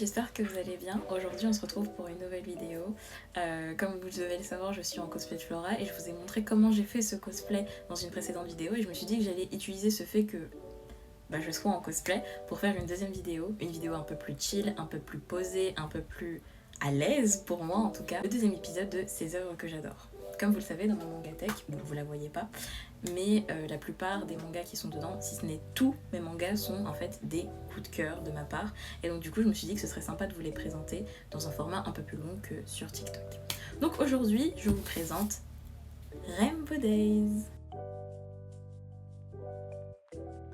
j'espère que vous allez bien. Aujourd'hui on se retrouve pour une nouvelle vidéo. Comme vous devez le savoir, je suis en cosplay de Flora et je vous ai montré comment j'ai fait ce cosplay dans une précédente vidéo et je me suis dit que j'allais utiliser ce fait que je sois en cosplay pour faire une deuxième vidéo. Une vidéo un peu plus chill, un peu plus posée, un peu plus à l'aise pour moi en tout cas. Le deuxième épisode de ces œuvres que j'adore. Comme vous le savez dans mon mangatech, bon vous la voyez pas, mais la plupart des mangas qui sont dedans, si ce n'est tous mes mangas, sont en fait des coups de cœur de ma part. Et donc du coup je me suis dit que ce serait sympa de vous les présenter dans un format un peu plus long que sur TikTok. Donc aujourd'hui je vous présente Rainbow Days.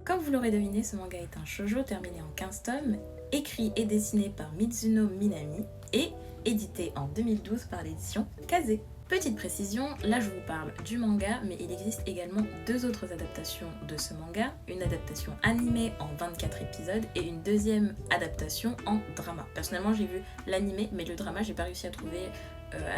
Comme vous l'aurez deviné, ce manga est un shoujo terminé en 15 tomes, écrit et dessiné par Mizuno Minami et édité en 2012 par l'édition Kazé. Petite précision, là je vous parle du manga, mais il existe également deux autres adaptations de ce manga, une adaptation animée en 24 épisodes et une deuxième adaptation en drama. Personnellement j'ai vu l'animé, mais le drama j'ai pas réussi à trouver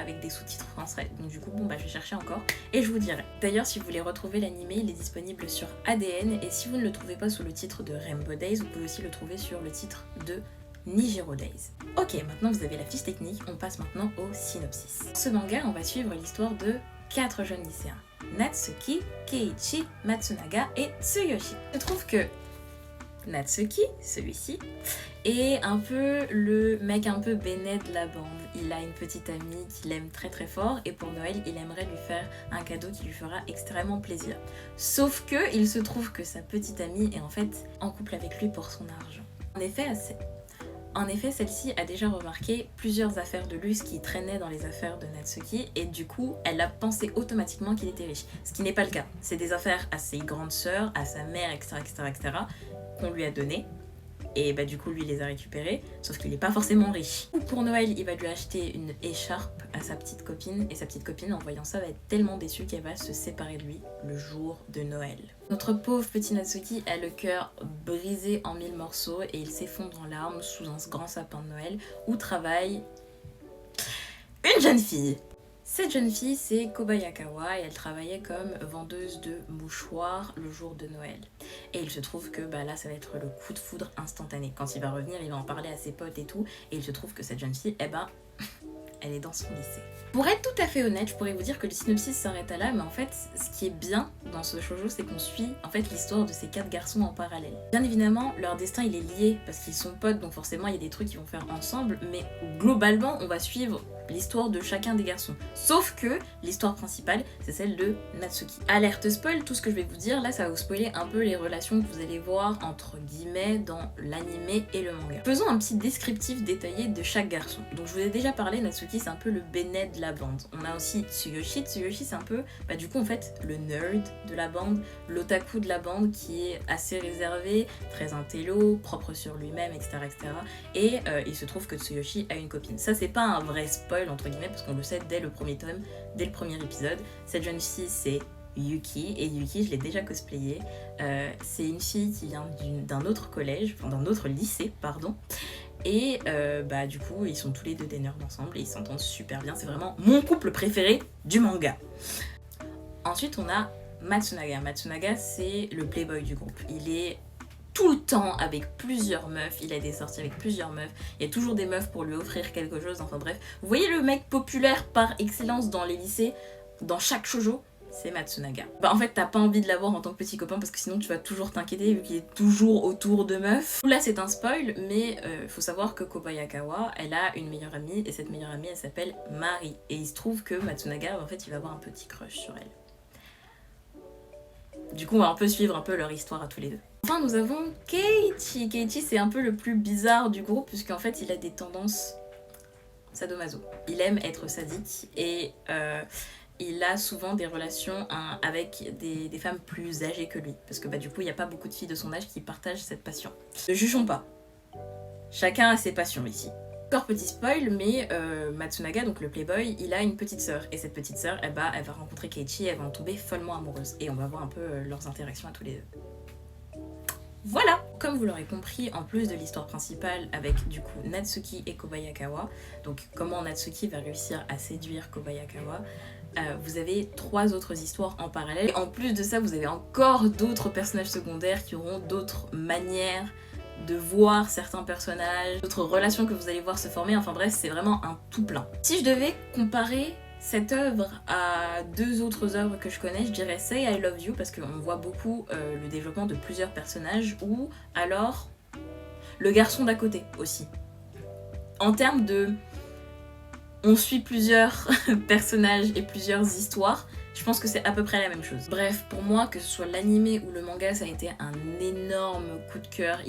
avec des sous-titres français, donc du coup je vais chercher encore et je vous dirai. D'ailleurs si vous voulez retrouver l'animé, il est disponible sur ADN et si vous ne le trouvez pas sous le titre de Rainbow Days, vous pouvez aussi le trouver sur le titre de Nijiro Days. Ok, maintenant vous avez la fiche technique, on passe maintenant au synopsis. Ce manga, on va suivre l'histoire de 4 jeunes lycéens. Natsuki, Keiichi, Matsunaga et Tsuyoshi. Je trouve que Natsuki, celui-ci, est un peu le mec un peu béné de la bande. Il a une petite amie qu'il aime très très fort et pour Noël, il aimerait lui faire un cadeau qui lui fera extrêmement plaisir. Sauf que il se trouve que sa petite amie est en fait en couple avec lui pour son argent. En effet, celle-ci a déjà remarqué plusieurs affaires de luxe qui traînaient dans les affaires de Natsuki et du coup, elle a pensé automatiquement qu'il était riche. Ce qui n'est pas le cas. C'est des affaires à ses grandes sœurs, à sa mère, etc. qu'on lui a données. Et du coup, lui, il les a récupérées, sauf qu'il n'est pas forcément riche. Pour Noël, il va lui acheter une écharpe à sa petite copine et sa petite copine, en voyant ça, va être tellement déçue qu'elle va se séparer de lui le jour de Noël. Notre pauvre petit Natsuki a le cœur brisé en 1000 morceaux et il s'effondre en larmes sous un grand sapin de Noël où travaille une jeune fille. Cette jeune fille, c'est Kobayakawa et elle travaillait comme vendeuse de mouchoirs le jour de Noël. Et il se trouve que là, ça va être le coup de foudre instantané. Quand il va revenir, il va en parler à ses potes et tout. Et il se trouve que cette jeune fille, elle est dans son lycée. Pour être tout à fait honnête, je pourrais vous dire que le synopsis s'arrête à là, mais en fait, ce qui est bien dans ce shoujo, c'est qu'on suit en fait l'histoire de ces 4 garçons en parallèle. Bien évidemment, leur destin il est lié parce qu'ils sont potes, donc forcément il y a des trucs qu'ils vont faire ensemble, mais globalement, on va suivre l'histoire de chacun des garçons. Sauf que l'histoire principale, c'est celle de Natsuki. Alerte spoil, tout ce que je vais vous dire, là ça va vous spoiler un peu les relations que vous allez voir entre guillemets dans l'animé et le manga. Faisons un petit descriptif détaillé de chaque garçon. Donc je vous ai déjà parlé, Natsuki c'est un peu le béné de la bande. On a aussi Tsuyoshi, Tsuyoshi c'est un peu, du coup en fait, le nerd de la bande, l'otaku de la bande qui est assez réservé, très intello, propre sur lui-même, etc. Et il se trouve que Tsuyoshi a une copine. Ça c'est pas un vrai spoil entre guillemets parce qu'on le sait dès le premier tome, dès le premier épisode. Cette jeune fille c'est Yuki et Yuki je l'ai déjà cosplayée. C'est une fille qui vient d'un autre collège, enfin d'un autre lycée pardon. Et du coup ils sont tous les deux des nerds ensemble et ils s'entendent super bien. C'est vraiment mon couple préféré du manga. Ensuite on a Matsunaga. Matsunaga c'est le playboy du groupe. Il est tout le temps avec plusieurs meufs, il a des sorties avec plusieurs meufs, il y a toujours des meufs pour lui offrir quelque chose, enfin bref. Vous voyez le mec populaire par excellence dans les lycées, dans chaque shoujo, c'est Matsunaga. En fait t'as pas envie de l'avoir en tant que petit copain parce que sinon tu vas toujours t'inquiéter vu qu'il est toujours autour de meufs. Là c'est un spoil, mais faut savoir que Kobayakawa, elle a une meilleure amie et cette meilleure amie elle s'appelle Mari. Et il se trouve que Matsunaga, en fait il va avoir un petit crush sur elle. Du coup on va un peu suivre un peu leur histoire à tous les deux. Enfin nous avons Keiichi. Keiichi c'est un peu le plus bizarre du groupe puisqu'en fait il a des tendances sadomaso. Il aime être sadique et il a souvent des relations avec des femmes plus âgées que lui. Parce que du coup il n'y a pas beaucoup de filles de son âge qui partagent cette passion. Ne jugeons pas. Chacun a ses passions ici. Encore petit spoil, mais Matsunaga, donc le playboy, il a une petite sœur. Et cette petite sœur, elle va rencontrer Keiichi et elle va en tomber follement amoureuse. Et on va voir un peu leurs interactions à tous les deux. Voilà! Comme vous l'aurez compris, en plus de l'histoire principale avec du coup Natsuki et Kobayakawa, donc comment Natsuki va réussir à séduire Kobayakawa, vous avez 3 autres histoires en parallèle. Et en plus de ça, vous avez encore d'autres personnages secondaires qui auront d'autres manières de voir certains personnages, d'autres relations que vous allez voir se former, enfin bref, c'est vraiment un tout plein. Si je devais comparer cette œuvre à 2 autres œuvres que je connais, je dirais Say I Love You, parce qu'on voit beaucoup le développement de plusieurs personnages, ou alors Le garçon d'à côté aussi. En termes de... on suit plusieurs personnages et plusieurs histoires, je pense que c'est à peu près la même chose. Bref, pour moi, que ce soit l'animé ou le manga, ça a été un énorme coup de cœur.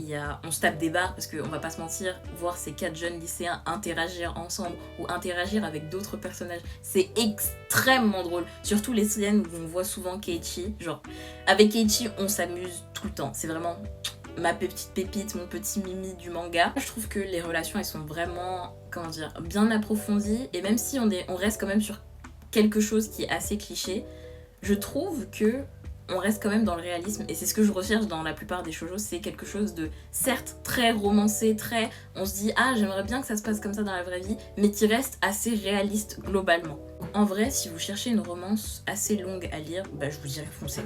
On se tape des barres parce qu'on va pas se mentir, voir ces 4 jeunes lycéens interagir ensemble ou interagir avec d'autres personnages, c'est extrêmement drôle. Surtout les scènes où on voit souvent Keiichi. Genre, avec Keiichi, on s'amuse tout le temps. C'est vraiment ma petite pépite, mon petit mimi du manga. Je trouve que les relations, elles sont vraiment, comment dire, bien approfondies. Et même si on reste quand même sur quelque chose qui est assez cliché, je trouve que on reste quand même dans le réalisme, et c'est ce que je recherche dans la plupart des shoujo, c'est quelque chose de certes très romancé, très... on se dit ah j'aimerais bien que ça se passe comme ça dans la vraie vie, mais qui reste assez réaliste globalement. En vrai, si vous cherchez une romance assez longue à lire, bah je vous dirais foncez.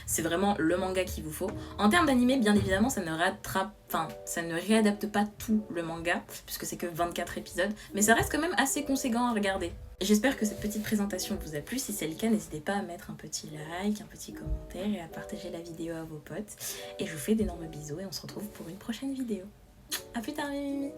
C'est vraiment le manga qu'il vous faut. En termes d'animé, bien évidemment, ça ne réadapte pas tout le manga, puisque c'est que 24 épisodes, mais ça reste quand même assez conséquent à regarder. J'espère que cette petite présentation vous a plu. Si c'est le cas, n'hésitez pas à mettre un petit like, un petit commentaire et à partager la vidéo à vos potes. Et je vous fais d'énormes bisous et on se retrouve pour une prochaine vidéo. A plus tard, mes mimi.